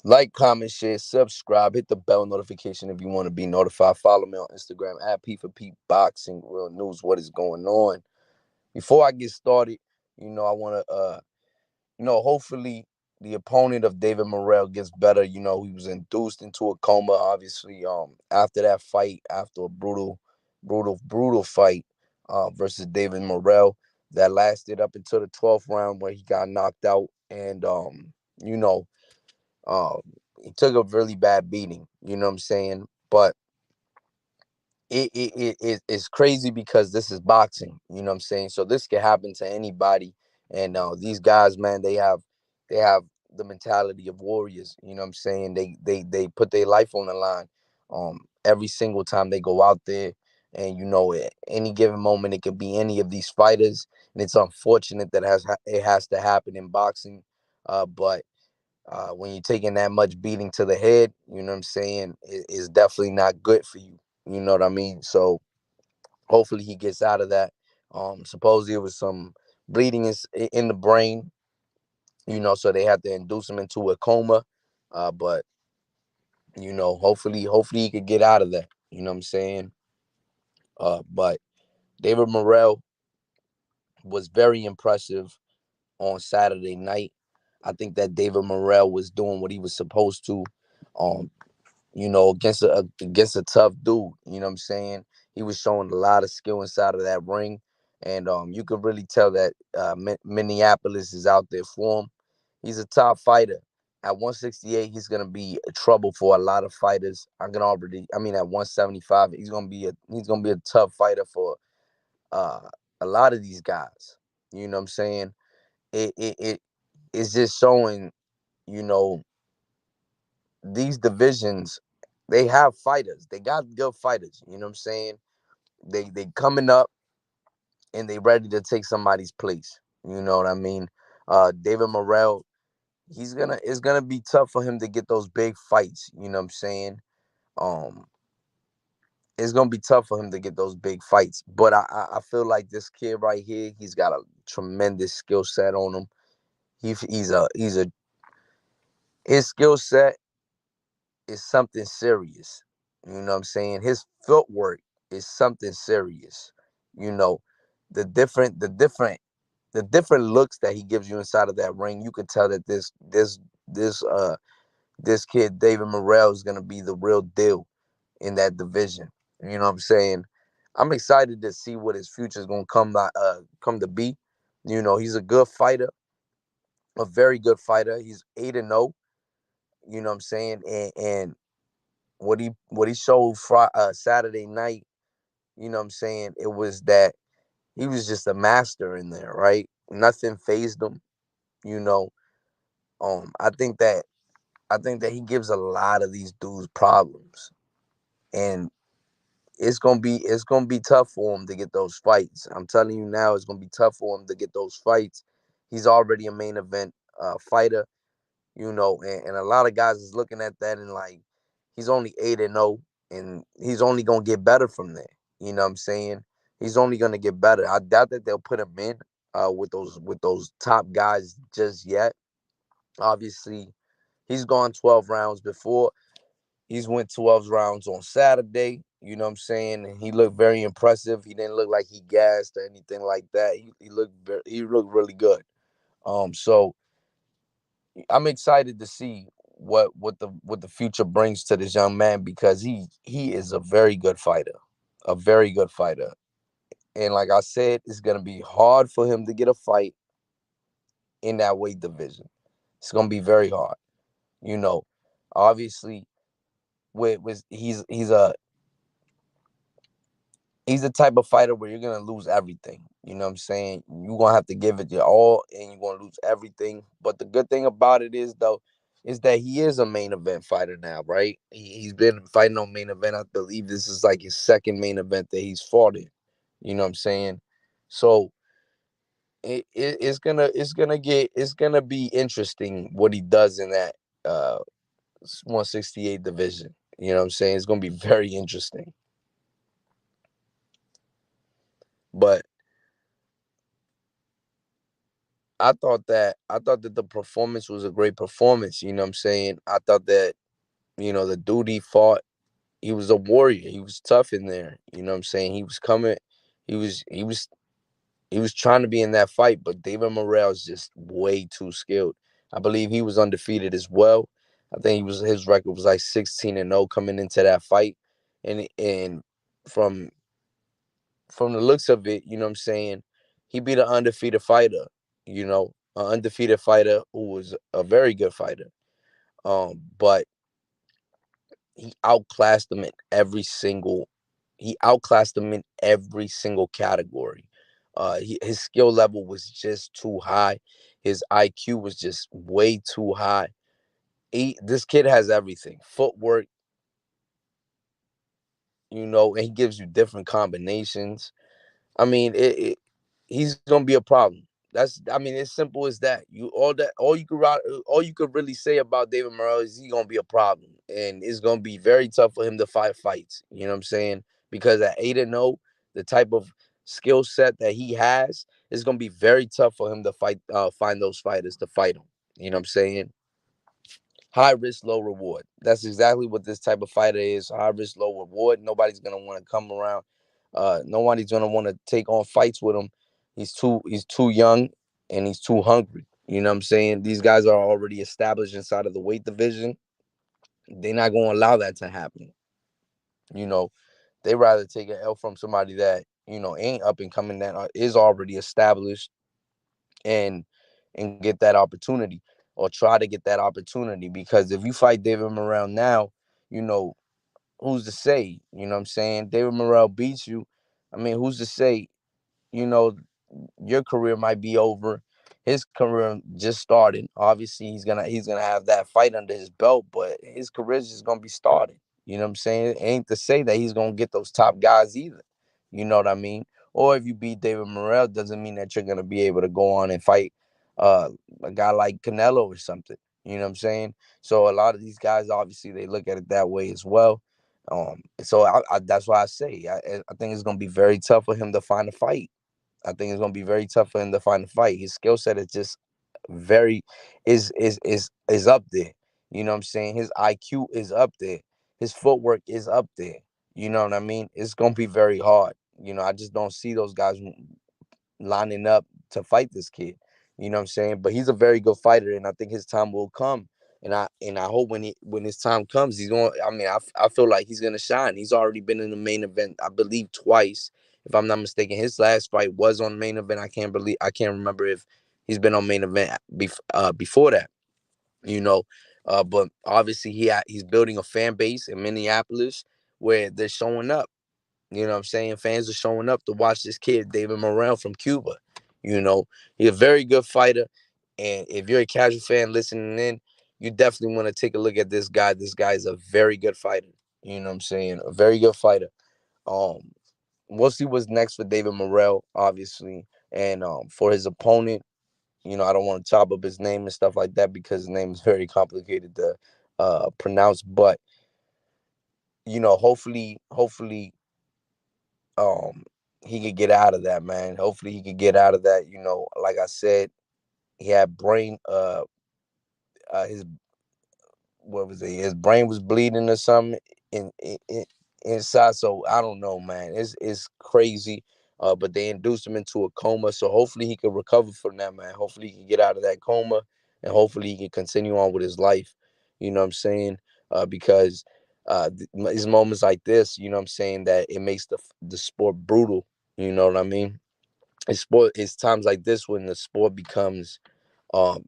Like, comment, share, subscribe, hit the bell notification if you want to be notified. Follow me on Instagram at P for P Boxing Real News. What is going on? Before I get started, I want to hopefully the opponent of David Morrell gets better. He was induced into a coma, obviously, after that fight, after a brutal fight versus David Morrell that lasted up until the 12th round where he got knocked out. And, you know, um, he took a really bad beating, you know what I'm saying? But it's crazy because this is boxing, you know what I'm saying? So this can happen to anybody. And these guys, man, they have the mentality of warriors, you know what I'm saying? They put their life on the line every single time they go out there. And at any given moment it could be any of these fighters. And it's unfortunate that it has to happen in boxing. But when you're taking that much beating to the head, you know what I'm saying, it's definitely not good for you. You know what I mean? So hopefully he gets out of that. Supposedly it was some bleeding in the brain, so they had to induce him into a coma. But hopefully he could get out of that. You know what I'm saying? But David Morrell was very impressive on Saturday night. I think that David Morrell was doing what he was supposed to. Um, against a tough dude. You know what I'm saying? He was showing a lot of skill inside of that ring, and you could really tell that Minneapolis is out there for him. He's a top fighter. At 168, he's gonna be trouble for a lot of fighters. At 175, he's gonna be a tough fighter for uh, a lot of these guys. You know what I'm saying? It's just showing, you know, these divisions, they have fighters. They got good fighters. You know what I'm saying? They coming up and they ready to take somebody's place. You know what I mean? David Morrell, it's gonna be tough for him to get those big fights. You know what I'm saying? Um, it's gonna be tough for him to get those big fights. But I feel like this kid right here, he's got a tremendous skill set on him. He's a his skill set is something serious. You know what I'm saying? His footwork is something serious. You know, the different the different the different looks that he gives you inside of that ring, you can tell that this kid David Morrell is gonna be the real deal in that division. You know what I'm saying? I'm excited to see what his future is gonna come to be. He's a good fighter, a very good fighter. He's 8-0. You know what I'm saying? And what he showed Saturday night, you know what I'm saying, it was that he was just a master in there, right? Nothing phased him, you know. I think that he gives a lot of these dudes problems, and it's gonna be tough for him to get those fights. I'm telling you now, it's gonna be tough for him to get those fights. He's already a main event fighter, and a lot of guys is looking at that and like, he's only 8-0, and he's only gonna get better from there. You know what I'm saying? He's only gonna get better. I doubt that they'll put him in with those top guys just yet. Obviously, he's gone 12 rounds before. He's went 12 rounds on Saturday. You know what I'm saying? And he looked very impressive. He didn't look like he gassed or anything like that. He looked really good. So I'm excited to see what the future brings to this young man, because he is a very good fighter, a very good fighter. And like I said, it's gonna be hard for him to get a fight in that weight division. It's gonna be very hard. You know, obviously, with he's the type of fighter where you're gonna lose everything. You know what I'm saying? You're gonna have to give it your all, and you're gonna lose everything. But the good thing about it is, though, is that he is a main event fighter now, right? He's been fighting on main event. I believe this is like his second main event that he's fought in. You know what I'm saying? So it's gonna be interesting what he does in that uh 168 division. You know what I'm saying? It's gonna be very interesting. But I thought that the performance was a great performance. You know what I'm saying? I thought that the dude he fought, he was a warrior. He was tough in there. You know what I'm saying? He was coming. He was trying to be in that fight, but David Morrell is just way too skilled. I believe he was undefeated as well. I think his record was like 16-0 coming into that fight, and from from the looks of it, you know what I'm saying, he beat an undefeated fighter. An undefeated fighter who was a very good fighter. But he outclassed him in every single he outclassed him in every single category. His skill level was just too high. His IQ was just way too high. This kid has everything. Footwork, and he gives you different combinations. I mean, he's gonna be a problem. I mean, it's simple as that. All you could really say about David Morrell is he's gonna be a problem, and it's gonna be very tough for him to fight fights. You know what I'm saying? Because at 8-0, the type of skill set that he has, it's gonna be very tough for him to find those fighters to fight him. You know what I'm saying? High risk, low reward. That's exactly what this type of fighter is. High risk, low reward. Nobody's gonna want to come around. Nobody's gonna want to take on fights with him. He's too young and he's too hungry. You know what I'm saying? These guys are already established inside of the weight division. They're not gonna allow that to happen. You know, they rather take an L from somebody that ain't up and coming, that is already established, and get that opportunity, or try to get that opportunity. Because if you fight David Morrell now, you know, who's to say? You know what I'm saying? David Morrell beats you. I mean, who's to say? You know, your career might be over. His career just started. Obviously, he's gonna have that fight under his belt, but his career's just gonna be started. You know what I'm saying? It ain't to say that he's gonna get those top guys either. You know what I mean? Or if you beat David Morrell, doesn't mean that you're gonna be able to go on and fight uh, a guy like Canelo or something. You know what I'm saying? So a lot of these guys, obviously, they look at it that way as well. So that's why I say I think it's gonna be very tough for him to find a fight. I think it's gonna be very tough for him to find a fight. His skill set is just very is up there. You know what I'm saying? His IQ is up there. His footwork is up there. You know what I mean? It's gonna be very hard. I just don't see those guys lining up to fight this kid. You know what I'm saying? But he's a very good fighter, and I think his time will come. And I hope when his time comes, he's going. I mean, I feel like he's gonna shine. He's already been in the main event, I believe, twice, if I'm not mistaken. His last fight was on main event. I can't remember if he's been on main event before that. You know, but obviously he's building a fan base in Minneapolis where they're showing up. You know what I'm saying? Fans are showing up to watch this kid, David Morrell from Cuba. You know, he's a very good fighter. And if you're a casual fan listening in, you definitely want to take a look at this guy. This guy is a very good fighter. You know what I'm saying? A very good fighter. Um, we'll see what's next for David Morrell, obviously. And for his opponent, I don't want to chop up his name and stuff like that because his name is very complicated to pronounce. But, hopefully um he could get out of that, man. Hopefully he could get out of that. Like I said, he had brain his what was it? His brain was bleeding or something inside. So I don't know, man. It's crazy. But they induced him into a coma. So hopefully he can recover from that, man. Hopefully he can get out of that coma, and hopefully he can continue on with his life. You know what I'm saying? Because it's moments like this, you know what I'm saying, that it makes the sport brutal. You know what I mean? It's times like this when the sport becomes um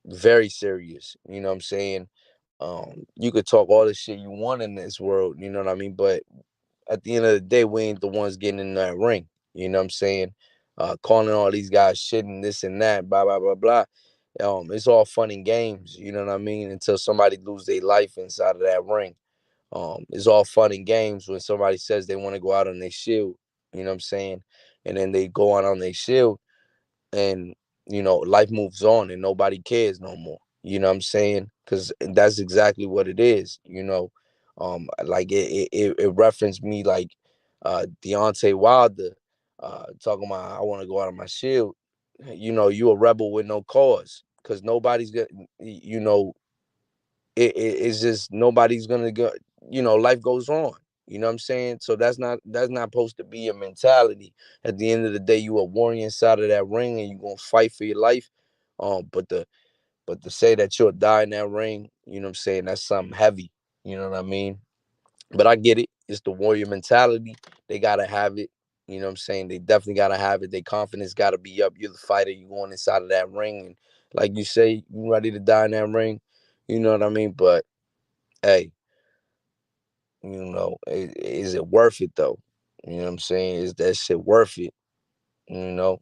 very serious. You know what I'm saying? You could talk all the shit you want in this world, you know what I mean? But at the end of the day, we ain't the ones getting in that ring. You know what I'm saying? Calling all these guys shit and this and that, blah blah blah blah. It's all fun and games, you know what I mean? Until somebody lose their life inside of that ring. It's all fun and games when somebody says they want to go out on their shield, you know what I'm saying? And then they go out on their shield, and life moves on and nobody cares no more. You know what I'm saying? Because that's exactly what it is. Like it referenced me like Deontay Wilder talking about I want to go out on my shield. you a rebel with no cause, because nobody's gonna, it's just nobody's gonna go. Life goes on. You know what I'm saying? So that's not supposed to be your mentality. At the end of the day, you a warrior inside of that ring, and you gonna fight for your life. But to say that you'll die in that ring, you know what I'm saying? That's something heavy. You know what I mean? But I get it. It's the warrior mentality. They gotta have it. You know what I'm saying? They definitely gotta have it. Their confidence gotta be up. You're the fighter. You going inside of that ring, and like you say, you ready to die in that ring. You know what I mean? But hey, is it worth it though? You know what I'm saying? Is that shit worth it? You know,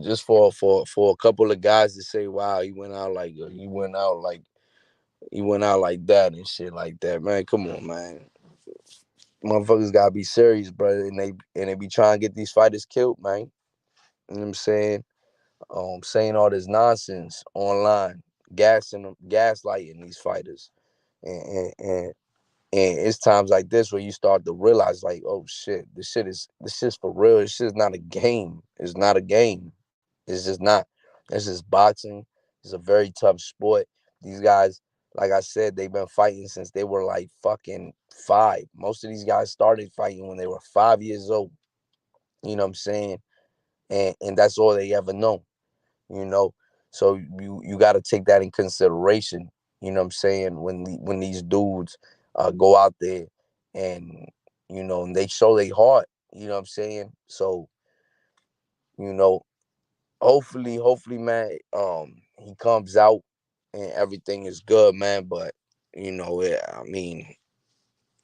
just for a couple of guys to say, "Wow, he went out like that and shit like that." Man, come on, man. Motherfuckers gotta be serious, brother, and they be trying to get these fighters killed, man. You know what I'm saying? Saying all this nonsense online, gaslighting these fighters, and and, and and it's times like this where you start to realize, like, oh shit, this shit's for real. This shit's not a game. It's not a game. It's just not. It's just boxing. It's a very tough sport. These guys, like I said, they've been fighting since they were like fucking 5. Most of these guys started fighting when they were 5 years old. You know what I'm saying? And that's all they ever know. You know, so you got to take that in consideration. You know what I'm saying? When these dudes go out there and and they show they heart. You know what I'm saying? So you know, hopefully, man, he comes out and everything is good, man. But I mean,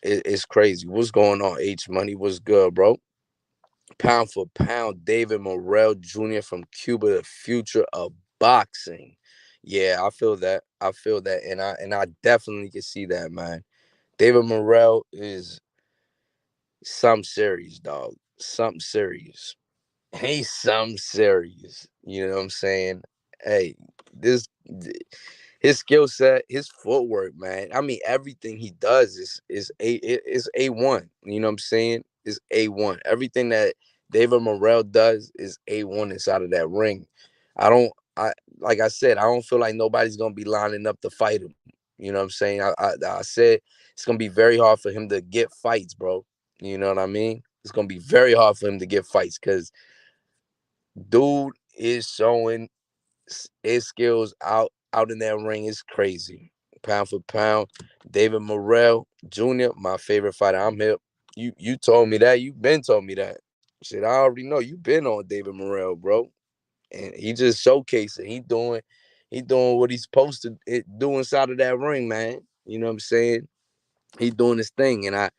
it's crazy. What's going on, H Money? What's good, bro? Pound for pound, David Morrell Jr. from Cuba, the future of boxing. Yeah, I feel that. I feel that, and I definitely can see that, man. David Morrell is some serious, dog. Something serious. He's some serious. You know what I'm saying? Hey, this his skill set, his footwork, man. I mean, everything he does is A1. You know what I'm saying? Is A1. Everything that David Morrell does is A1 inside of that ring. I don't I Like I said, I don't feel like nobody's gonna be lining up to fight him. You know what I'm saying? I said it's gonna be very hard for him to get fights, bro. You know what I mean? It's gonna be very hard for him to get fights because dude is showing his skills out in that ring is crazy. Pound for pound, David Morrell Jr., my favorite fighter. I'm here. You told me that. You've been told me that. Shit, I already know. You've been on David Morrell, bro. And he just showcasing. He doing what he's supposed to do inside of that ring, man. You know what I'm saying? He's doing his thing, and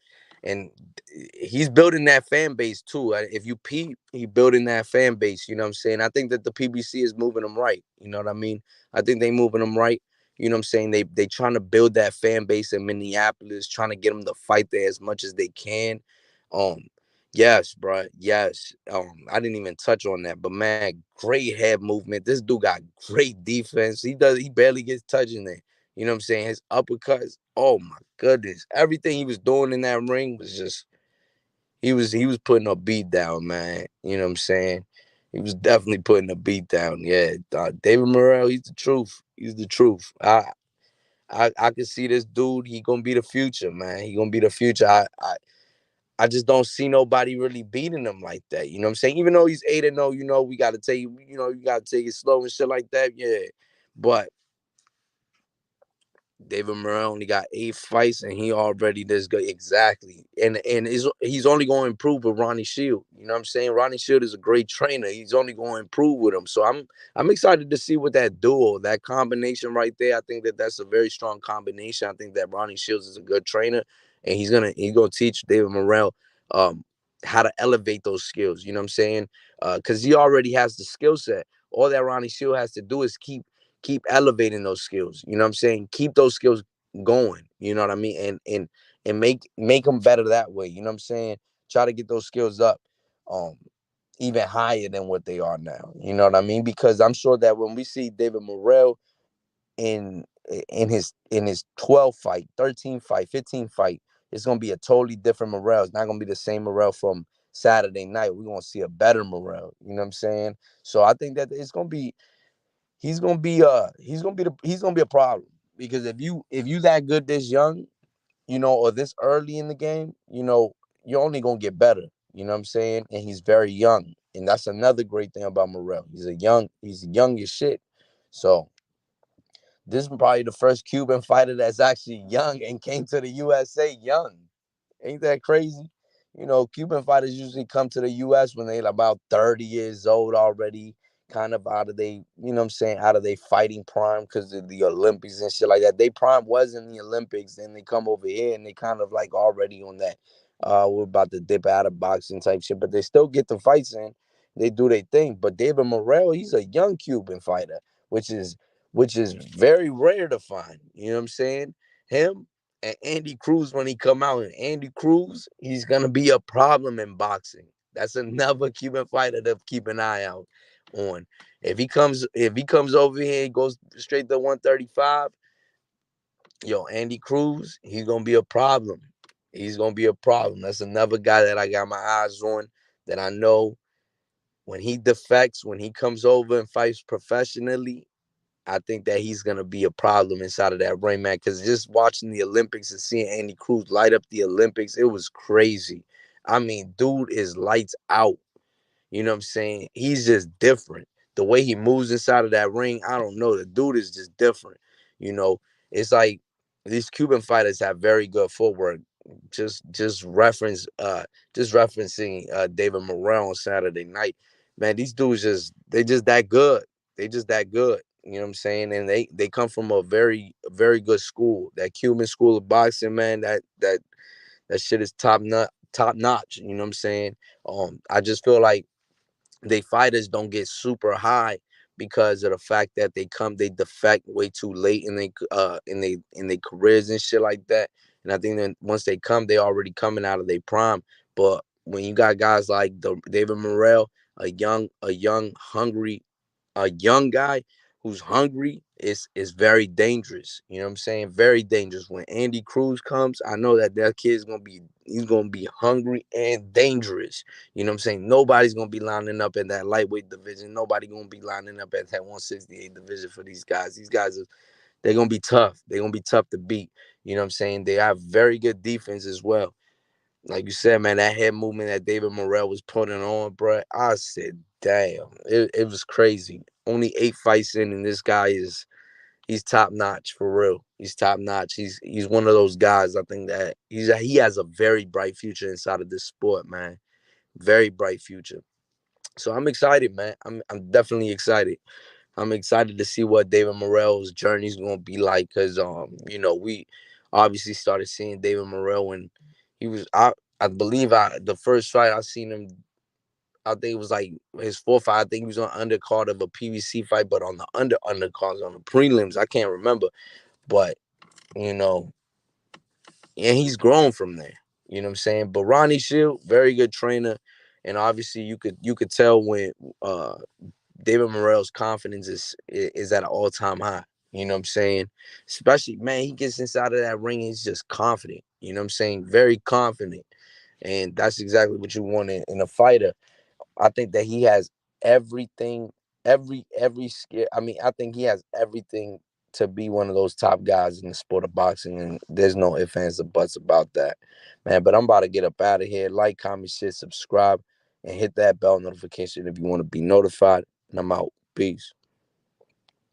he's building that fan base too. If you peep, he building that fan base. You know what I'm saying? I think that the PBC is moving them right. You know what I mean? I think they moving them right. You know what I'm saying? They trying to build that fan base in Minneapolis, trying to get them to fight there as much as they can. Um, yes, bro. Yes. I didn't even touch on that, but man, great head movement. This dude got great defense. He barely gets touching there. You know what I'm saying? His uppercuts. Oh my goodness. Everything he was doing in that ring was just he was putting a beat down, man. You know what I'm saying? He was definitely putting a beat down. Yeah. David Morrell, he's the truth. He's the truth. I can see this dude, he gonna be the future, man. He gonna be the future. I just don't see nobody really beating him like that. You know what I'm saying? Even though he's 8-0, we gotta take you gotta take it slow and shit like that. Yeah. But David Morrell only got 8 fights, and he already this good. Exactly, he's only going to improve with Ronnie Shield. You know what I'm saying? Ronnie Shield is a great trainer. He's only going to improve with him. So I'm excited to see what that duo, that combination right there. I think that that's a very strong combination. I think that Ronnie Shields is a good trainer, and he's gonna teach David Morrell how to elevate those skills. You know what I'm saying? Because he already has the skill set. All that Ronnie Shield has to do is keep elevating those skills. You know what I'm saying? Keep those skills going. You know what I mean? And make them better that way. You know what I'm saying? Try to get those skills up, um, even higher than what they are now. You know what I mean? Because I'm sure that when we see David Morrell in in his 12th fight, 13th fight, 15th fight, it's gonna be a totally different Morrell. It's not gonna be the same Morrell from Saturday night, we're gonna see a better Morrell. You know what I'm saying? So I think that it's gonna be he's gonna be a problem because if you that good this young, or this early in the game, you're only gonna get better. You know what I'm saying? And he's very young, and that's another great thing about Morrell. He's young as shit. So this is probably the first Cuban fighter that's actually young and came to the USA young. Ain't that crazy? Cuban fighters usually come to the US when they're about 30 years old already, kind of out of what I'm saying, out of their fighting prime because of the Olympics and shit like that. They prime was in the Olympics, then they come over here and they kind of like already on that. We're about to dip out of boxing type shit, but they still get the fights in. They do their thing. But David Morrell, he's a young Cuban fighter, which is very rare to find. You know what I'm saying? Him and Andy Cruz when he come out, and Andy Cruz, he's gonna be a problem in boxing. That's another Cuban fighter to keep an eye out on. If he comes over here and goes straight to 135, Andy Cruz, he's gonna be a problem. He's gonna be a problem. That's another guy that I got my eyes on that I know when he defects, when he comes over and fights professionally, I think that he's gonna be a problem inside of that ring, man. Because just watching the Olympics and seeing Andy Cruz light up the Olympics, it was crazy. I mean, dude is lights out. You know what I'm saying? He's just different. The way he moves inside of that ring, I don't know. The dude is just different. You know, it's like these Cuban fighters have very good footwork. Just reference just referencing David Morrell on Saturday night. Man, these dudes just that good. They just that good. You know what I'm saying? And they come from a very good school. That Cuban school of boxing, man, that shit is top notch. You know what I'm saying? I just feel like they fighters don't get super high because of the fact that they defect way too late in they careers and shit like that. And I think that once they come, they already coming out of their prime. But when you got guys like David Morrell, a young hungry a young guy who's hungry is very dangerous. You know what I'm saying? Very dangerous. When Andy Cruz comes, I know that kid's gonna be hungry and dangerous. You know what I'm saying? Nobody's gonna be lining up in that lightweight division. Nobody gonna be lining up at that 168 division for these guys. These guys they're gonna be tough. They're gonna be tough to beat. You know what I'm saying? They have very good defense as well. Like you said, man, that head movement that David Morrell was putting on, bro, I said, damn, it was crazy. Only 8 fights in, and this guy he's top notch for real. He's top notch. He's one of those guys. I think that he has a very bright future inside of this sport, man. Very bright future. So I'm excited, man. I'm definitely excited. I'm excited to see what David Morrell's journey is gonna be like, because we obviously started seeing David Morrell when he was I believe the first fight I seen him, I think it was like his fourth fight. I think he was on undercard of a PVC fight, but on the undercards on the prelims, I can't remember. But you know, and he's grown from there. You know what I'm saying? But Ronnie Shield, very good trainer, and obviously you could tell when David Morrell's confidence is at an all time high. You know what I'm saying? Especially, man, he gets inside of that ring, he's just confident. You know what I'm saying? Very confident. And that's exactly what you want in a fighter. I think that he has everything, every skill. I mean, I think he has everything to be one of those top guys in the sport of boxing, and there's no ifs, ands, or buts about that, man. But I'm about to get up out of here. Like, comment, share, subscribe, and hit that bell notification if you want to be notified. And I'm out. Peace.